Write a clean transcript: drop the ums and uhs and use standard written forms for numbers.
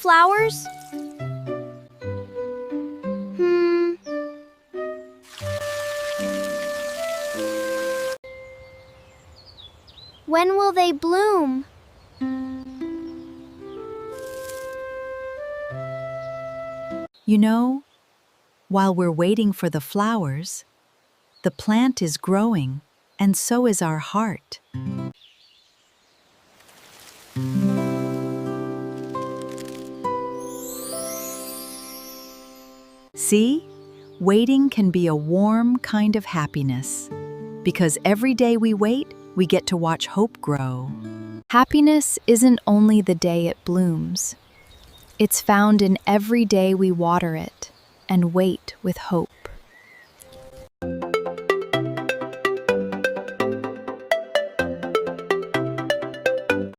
flowers? When will they bloom? You know, while we're waiting for the flowers, the plant is growing, and so is our heart. See, waiting can be a warm kind of happiness, because every day we wait, we get to watch hope grow. Happiness isn't only the day it blooms. It's found in every day we water it and wait with hope.